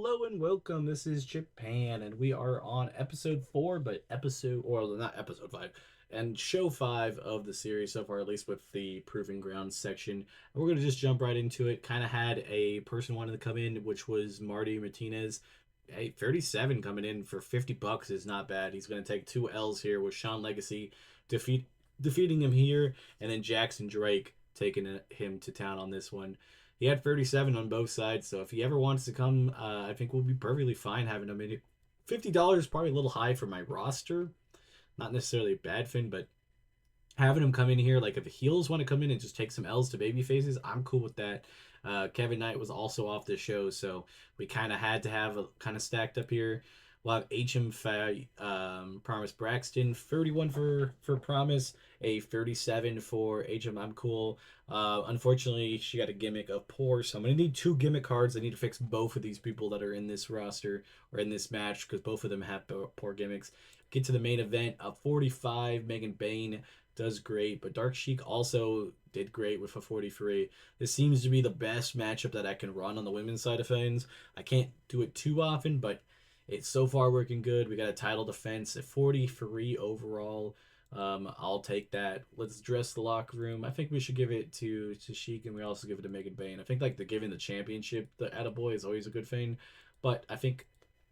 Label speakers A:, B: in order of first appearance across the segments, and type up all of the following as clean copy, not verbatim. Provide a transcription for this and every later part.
A: Hello and welcome. This is Japan, and we are on episode 4, but not episode 5, and show 5 of the series so far, at least with the Proving Ground section. And we're going to just jump right into it. Kind of had a person wanted to come in, which was Marty Martinez. Hey, 37 coming in for $50 is not bad. He's going to take 2 L's here with Sean Legacy defeating him here, and then Jackson Drake taking him to town on this one. He had 37 on both sides, so if he ever wants to come, I think we'll be perfectly fine having him in. $50 probably a little high for my roster. Not necessarily a bad thing, but having him come in here, like if the heels want to come in and just take some L's to baby faces, I'm cool with that. Kevin Knight was also off the show, so we kind of had to have a kind of stacked up here. We'll have HM Promise Braxton, 31 for Promise, a 37 for HM I'm Cool. Unfortunately, she got a gimmick of poor, so I'm going to need 2 gimmick cards. I need to fix both of these people that are in this roster or in this match because both of them have poor gimmicks. Get to the main event, 45, Megan Bain does great, but Dark Sheik also did great with a 43. This seems to be the best matchup that I can run on the women's side of things. I can't do it too often, but it's so far working good. We got a title defense at 43 overall. I'll take that. Let's dress the locker room. I think we should give it to Sheik, and we also give it to Megan Bain. I think like the giving the championship the attaboy is always a good thing, but I think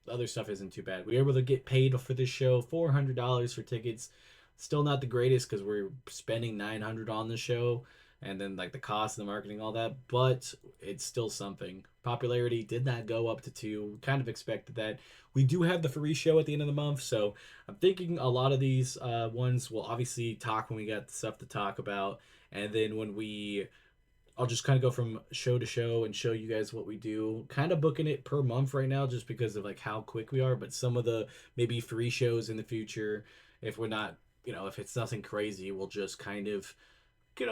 A: the other stuff isn't too bad. We were able to get paid for this show, $400 for tickets. Still not the greatest because we're spending 900 on the show, and then like the cost and the marketing, all that. But it's still something. Popularity did not go up to 2. Kind of expected that. We do have the free show at the end of the month, so I'm thinking a lot of these ones will obviously talk when we got stuff to talk about, and then when we I'll just kind of go from show to show and show you guys what we do. Kind of booking it per month right now just because of like how quick we are, but some of the maybe free shows in the future, if we're not, if it's nothing crazy, we'll just kind of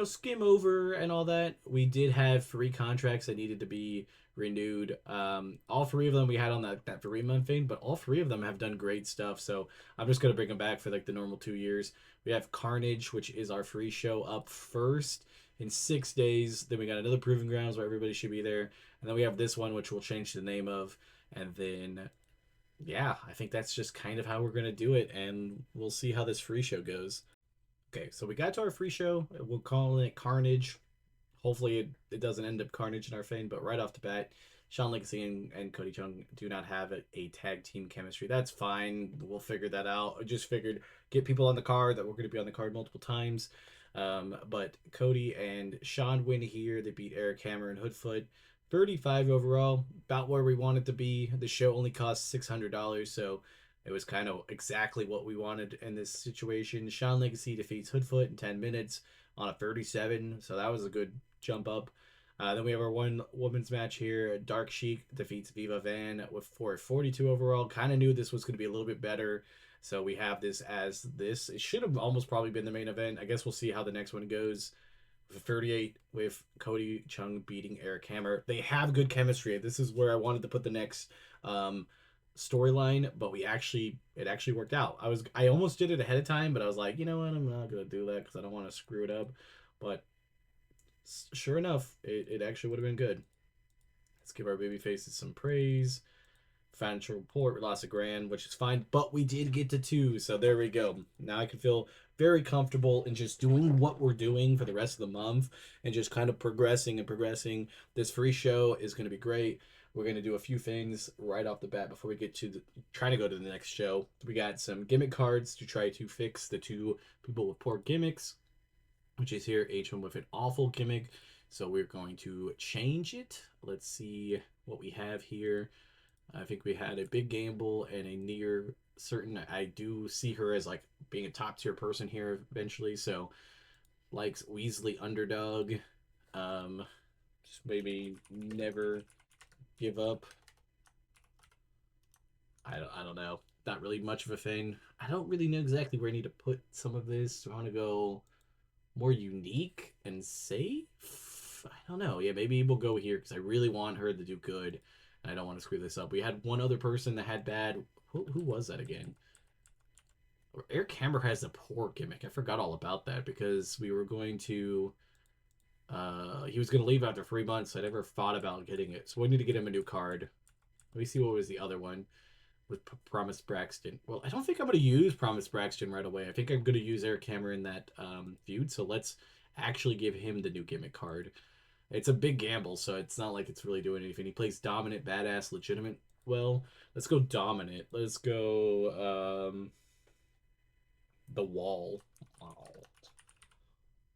A: skim over and all that. We did have 3 contracts that needed to be renewed. All 3 of them we had on that 3 month thing, but all 3 of them have done great stuff. So I'm just gonna bring them back for like the normal 2 years. We have Carnage, which is our free show up first in 6 days. Then we got another Proving Grounds where everybody should be there, and then we have this one which we'll change the name of, and then yeah, I think that's just kind of how we're gonna do it, and we'll see how this free show goes. Okay, so we got to our free show. We'll call it Carnage. Hopefully, it doesn't end up Carnage in our fame, but right off the bat, Sean Legacy and Cody Chung do not have a tag team chemistry. That's fine. We'll figure that out. I just figured get people on the card that we're going to be on the card multiple times. But Cody and Sean win here. They beat Eric Hammer and Hoodfoot. 35 overall, about where we wanted to be. The show only cost $600, so it was kind of exactly what we wanted in this situation. Sean Legacy defeats Hoodfoot in 10 minutes on a 37, so that was a good jump up. Then we have our one women's match here. Dark Sheik defeats Viva Van with 442 overall. Kind of knew this was going to be a little bit better, so we have this as this. It should have almost probably been the main event. I guess we'll see how the next one goes. 38 with Cody Chung beating Eric Hammer. They have good chemistry. This is where I wanted to put the next storyline, but it actually worked out. I almost did it ahead of time, but I was like, you know what, I'm not gonna do that because I don't want to screw it up. But sure enough, it actually would have been good. Let's give our baby faces some praise. Financial report, we lost $1,000, which is fine, but we did get to 2, so there we go. Now I can feel very comfortable in just doing what we're doing for the rest of the month and just kind of progressing and progressing. This free show is going to be great. We're going to do a few things right off the bat before we get to trying to go to the next show. We got some gimmick cards to try to fix the 2 people with poor gimmicks, which is here H1 with an awful gimmick. So we're going to change it. Let's see what we have here. I think we had a big gamble and a near certain. I do see her as like being a top tier person here eventually. So likes Weasley underdog. Just maybe never give up. I don't know. Not really much of a thing. I don't really know exactly where I need to put some of this. Do I want to go more unique and safe? I don't know. Yeah, maybe we'll go here because I really want her to do good. And I don't want to screw this up. We had one other person that had bad. Who was that again? Eric Hammer has a poor gimmick. I forgot all about that because we were going to. He was going to leave after 3 months. I never thought about getting it. So we need to get him a new card. Let me see what was the other one with Promise Braxton. Well, I don't think I'm going to use Promise Braxton right away. I think I'm going to use Eric Hammer in that feud. So let's actually give him the new gimmick card. It's a big gamble, so it's not like it's really doing anything. He plays dominant, badass, legitimate. Well, let's go dominant. Let's go the wall. Oh.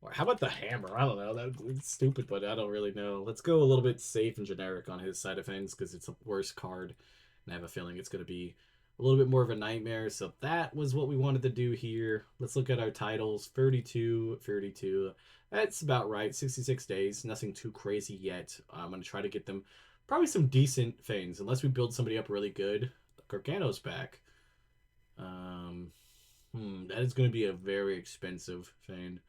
A: Or how about the hammer? I don't know. That's stupid, but I don't really know. Let's go a little bit safe and generic on his side of things because it's a worse card. And I have a feeling it's going to be a little bit more of a nightmare. So that was what we wanted to do here. Let's look at our titles. 32, 32. That's about right. 66 days. Nothing too crazy yet. I'm going to try to get them probably some decent things. Unless we build somebody up really good. Gargano's back. That is going to be a very expensive thing.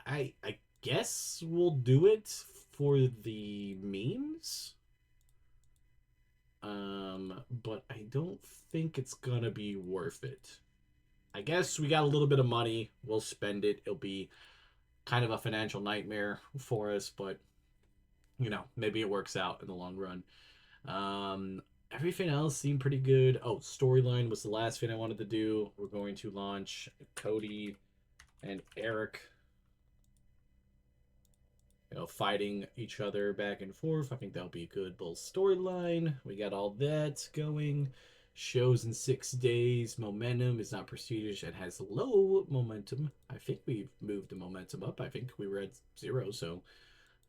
A: I guess we'll do it for the memes. But I don't think it's gonna be worth it. I guess we got a little bit of money. We'll spend it. It'll be kind of a financial nightmare for us, but maybe it works out in the long run. Everything else seemed pretty good. Oh, storyline was the last thing I wanted to do. We're going to launch Cody and Eric fighting each other back and forth. I think that'll be a good little storyline. We got all that going. Shows in 6 days. Momentum is not prestige and has low momentum. I think we've moved the momentum up. I think we were at 0, so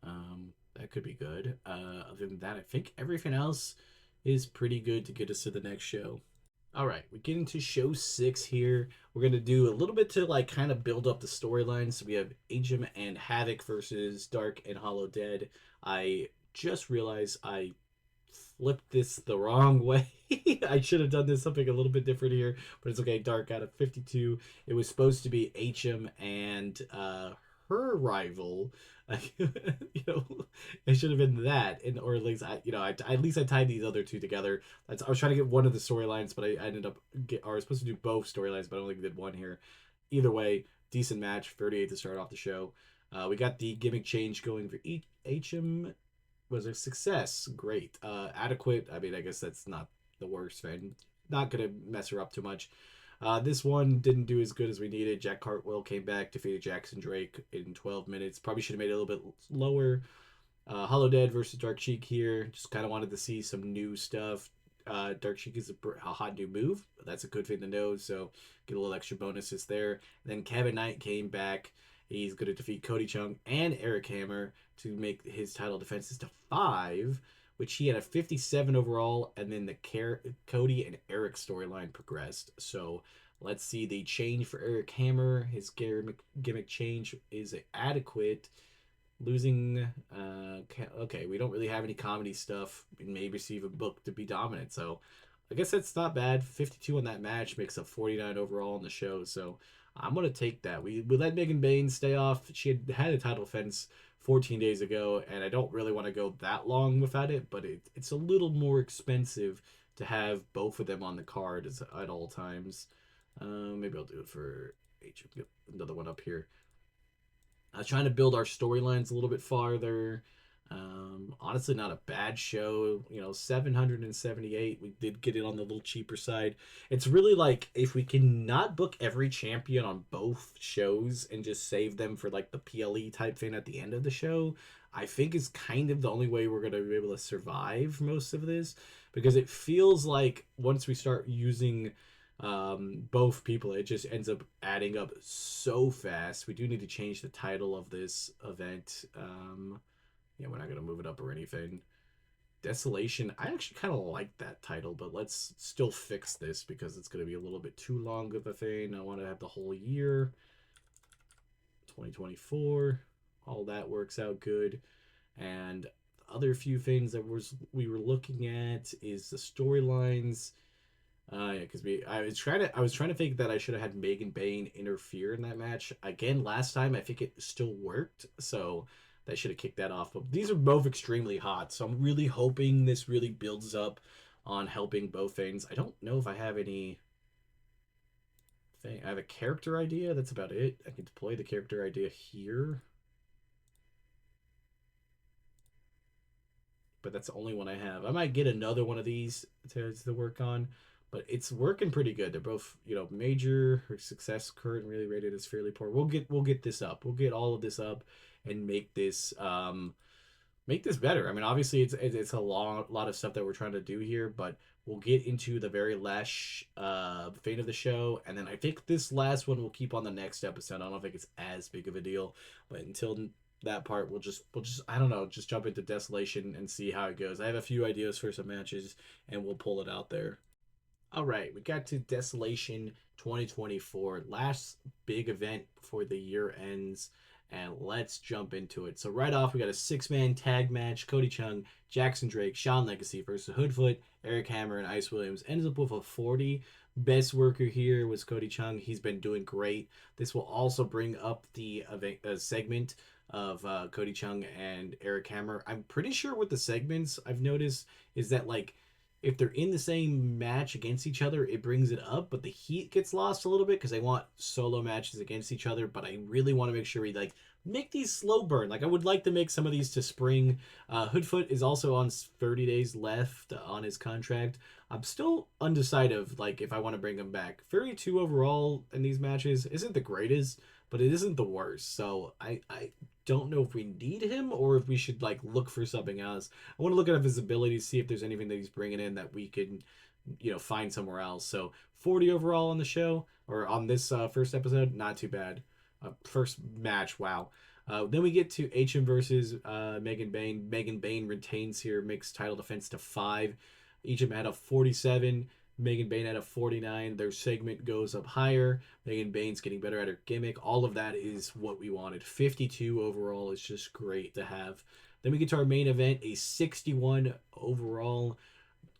A: that could be good. Other than that, I think everything else is pretty good to get us to the next show. All right, we get into show 6 here. We're gonna do a little bit to like kind of build up the storyline. So we have Agem and Havoc versus Dark and Hollow Dead. I just realized I flipped this the wrong way. I should have done this something a little bit different here, but it's okay. Dark out of 52. It was supposed to be Agem and her rival. It should have been that, and or at least at least I tied these other two together. I was trying to get one of the storylines, but I ended up I was supposed to do both storylines, but I only did one here. Either way, decent match. 38 to start off the show. We got the gimmick change going for HM. Was a success. Great. Adequate. I mean, I guess that's not the worst thing. Not gonna mess her up too much. This one didn't do as good as we needed. Jack Cartwheel came back, defeated Jackson Drake in 12 minutes. Probably should have made it a little bit lower. Hollow Dead versus Dark Sheik here. Just kind of wanted to see some new stuff. Dark Sheik is a hot new move. That's a good thing to know. So get a little extra bonuses there. And then Kevin Knight came back. He's going to defeat Cody Chung and Eric Hammer to make his title defenses to 5, which he had a 57 overall. And then the Cody and Eric storyline progressed. So let's see the change for Eric Hammer. His gimmick change is adequate. Losing, okay, we don't really have any comedy stuff. We may receive a book to be dominant, so I guess that's not bad. 52 on that match makes a 49 overall on the show, so I'm gonna take that. We let Megan Bain stay off. She had a title defense 14 days ago, and I don't really want to go that long without it, but it's a little more expensive to have both of them on the card at all times. Maybe I'll do it for another one up here. I was trying to build our storylines a little bit farther. Honestly, not a bad show. 778. We did get it on the little cheaper side. It's really like if we can not book every champion on both shows and just save them for like the PLE type thing at the end of the show, I think is kind of the only way we're going to be able to survive most of this, because it feels like once we start using both people, it just ends up adding up so fast. We do need to change the title of this event. We're not gonna move it up or anything. Desolation, I actually kind of like that title, but let's still fix this because it's gonna be a little bit too long of a thing. I want to have the whole year. 2024, all that works out good. And the other few things that we were looking at is the storylines. Yeah, because I was trying to think that I should have had Megan Bain interfere in that match again last time. I think it still worked, so that should have kicked that off. But these are both extremely hot, so I'm really hoping this really builds up on helping both things. I don't know if I have any thing. I have a character idea. That's about it. I can deploy the character idea here, but that's the only one I have. I might get another one of these to work on, but it's working pretty good. They're both, major or success, current really rated as fairly poor. We'll get this up. We'll get all of this up and make this better. I mean, obviously it's a lot of stuff that we're trying to do here, but we'll get into the very last fate of the show, and then I think this last one we'll keep on the next episode. I don't think it's as big of a deal, but until that part, we'll just I don't know, just jump into Desolation and see how it goes. I have a few ideas for some matches, and we'll pull it out there. All right, we got to Desolation 2024, last big event before the year ends, and let's jump into it. So right off, we got a six-man tag match: Cody Chung, Jackson Drake, Sean Legacy versus Hoodfoot, Eric Hammer, and Ice Williams. Ends up with a 40. Best worker here was Cody Chung. He's been doing great. This will also bring up the event, segment of Cody Chung and Eric Hammer. I'm pretty sure with the segments I've noticed is that like if they're in the same match against each other, it brings it up, but the heat gets lost a little bit because they want solo matches against each other. But I really want to make sure we like make these slow burn. Like I would like to make some of these to spring. Hoodfoot is also on 30 days left on his contract. I'm still undecided of like if I want to bring him back. 32 overall in these matches isn't the greatest, but it isn't the worst. So I don't know if we need him or if we should like look for something else. I want to look at his abilities, see if there's anything that he's bringing in that we can, find somewhere else. So 40 overall on the show or on this first episode, not too bad. First match, wow. Then we get to HM versus Megan Bain. Megan Bain retains here, makes title defense to 5. HM had a 47. Megan Bain had a 49. Their segment goes up higher. Megan Bain's getting better at her gimmick. All of that is what we wanted. 52 overall is just great to have. Then we get to our main event, a 61 overall.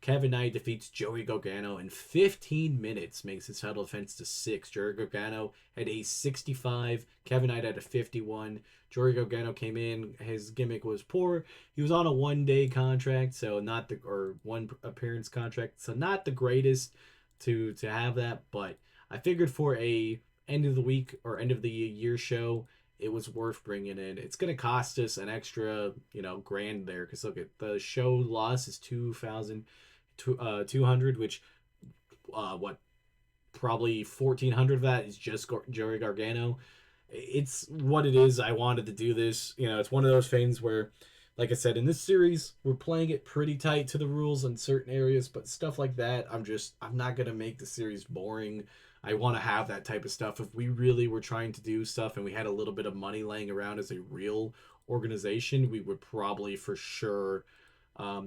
A: Kevin Knight defeats Joey Gargano in 15 minutes, makes his title defense to 6. Joey Gargano had a 65. Kevin Knight had a 51. Joey Gargano came in. His gimmick was poor. He was on a one-day contract, so not the or one appearance contract, so not the greatest to have that. But I figured for a end of the week or end of the year show, it was worth bringing in. It's gonna cost us an extra, grand there because look at the show loss is 2,200, which what probably 1,400 of that is just Joey Gargano. It's what it is. I wanted to do this. It's one of those things where, like I said, in this series, we're playing it pretty tight to the rules in certain areas, but stuff like that, I'm not going to make the series boring. I want to have that type of stuff. If we really were trying to do stuff and we had a little bit of money laying around as a real organization, we would probably for sure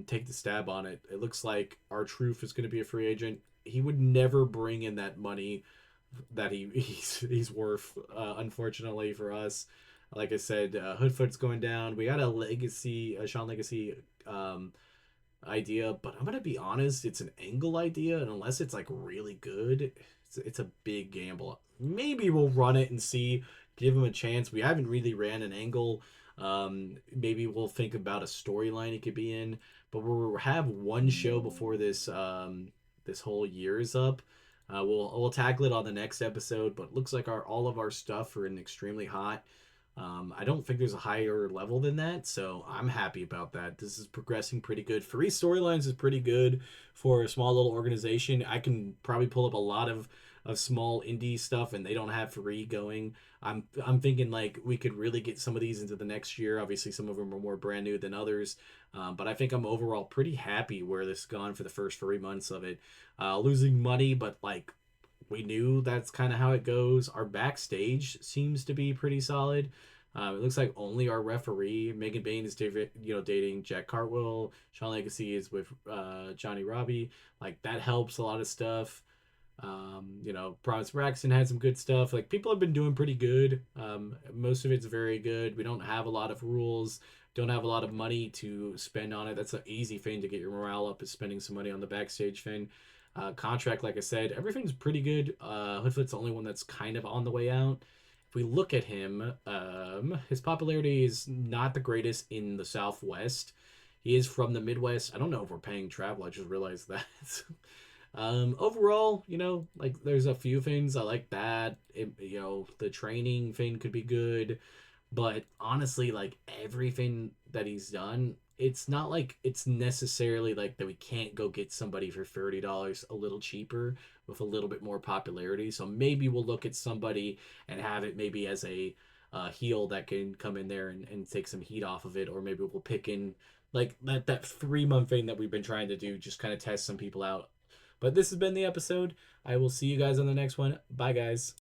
A: take the stab on it. It looks like R-Truth is going to be a free agent. He would never bring in that money that he's worth, unfortunately for us. Like I said, Hoodfoot's going down. We got a Sean Legacy idea, but I'm gonna be honest, it's an Angle idea, and unless it's like really good, it's a big gamble. Maybe we'll run it and see, give him a chance. We haven't really ran an Angle. Maybe we'll think about a storyline he could be in, but we'll have one show before this whole year is up. We'll tackle it on the next episode, but it looks like all of our stuff are in extremely hot. I don't think there's a higher level than that, so I'm happy about that. This is progressing pretty good. 3 storylines is pretty good for a small little organization. I can probably pull up a lot of small indie stuff, and they don't have 3 going. I'm thinking like we could really get some of these into the next year. Obviously, some of them are more brand new than others, but I think I'm overall pretty happy where this has gone for the first 3 months of it. Losing money, but like we knew that's kind of how it goes. Our backstage seems to be pretty solid. It looks like only our referee, Megan Bain, is dating Jack Cartwheel. Sean Legacy is with Johnny Robbie. Like that helps a lot of stuff. Promise Braxton had some good stuff. Like people have been doing pretty good. Most of it's very good. We don't have a lot of rules. Don't have a lot of money to spend on it. That's an easy thing to get your morale up, is spending some money on the backstage thing. Contract, like I said, everything's pretty good. Hoodfoot's the only one that's kind of on the way out. If we look at him, his popularity is not the greatest in the Southwest. He is from the Midwest. I don't know if we're paying travel. I just realized that. Overall, like there's a few things I like that. The training thing could be good, but honestly, like everything that he's done it's not like it's necessarily like that we can't go get somebody for $30 a little cheaper with a little bit more popularity. So maybe we'll look at somebody and have it maybe as a heel that can come in there and take some heat off of it, or maybe we'll pick in like that 3 month thing that we've been trying to do, just kind of test some people out. But this has been the episode. I will see you guys on the next one. Bye, guys.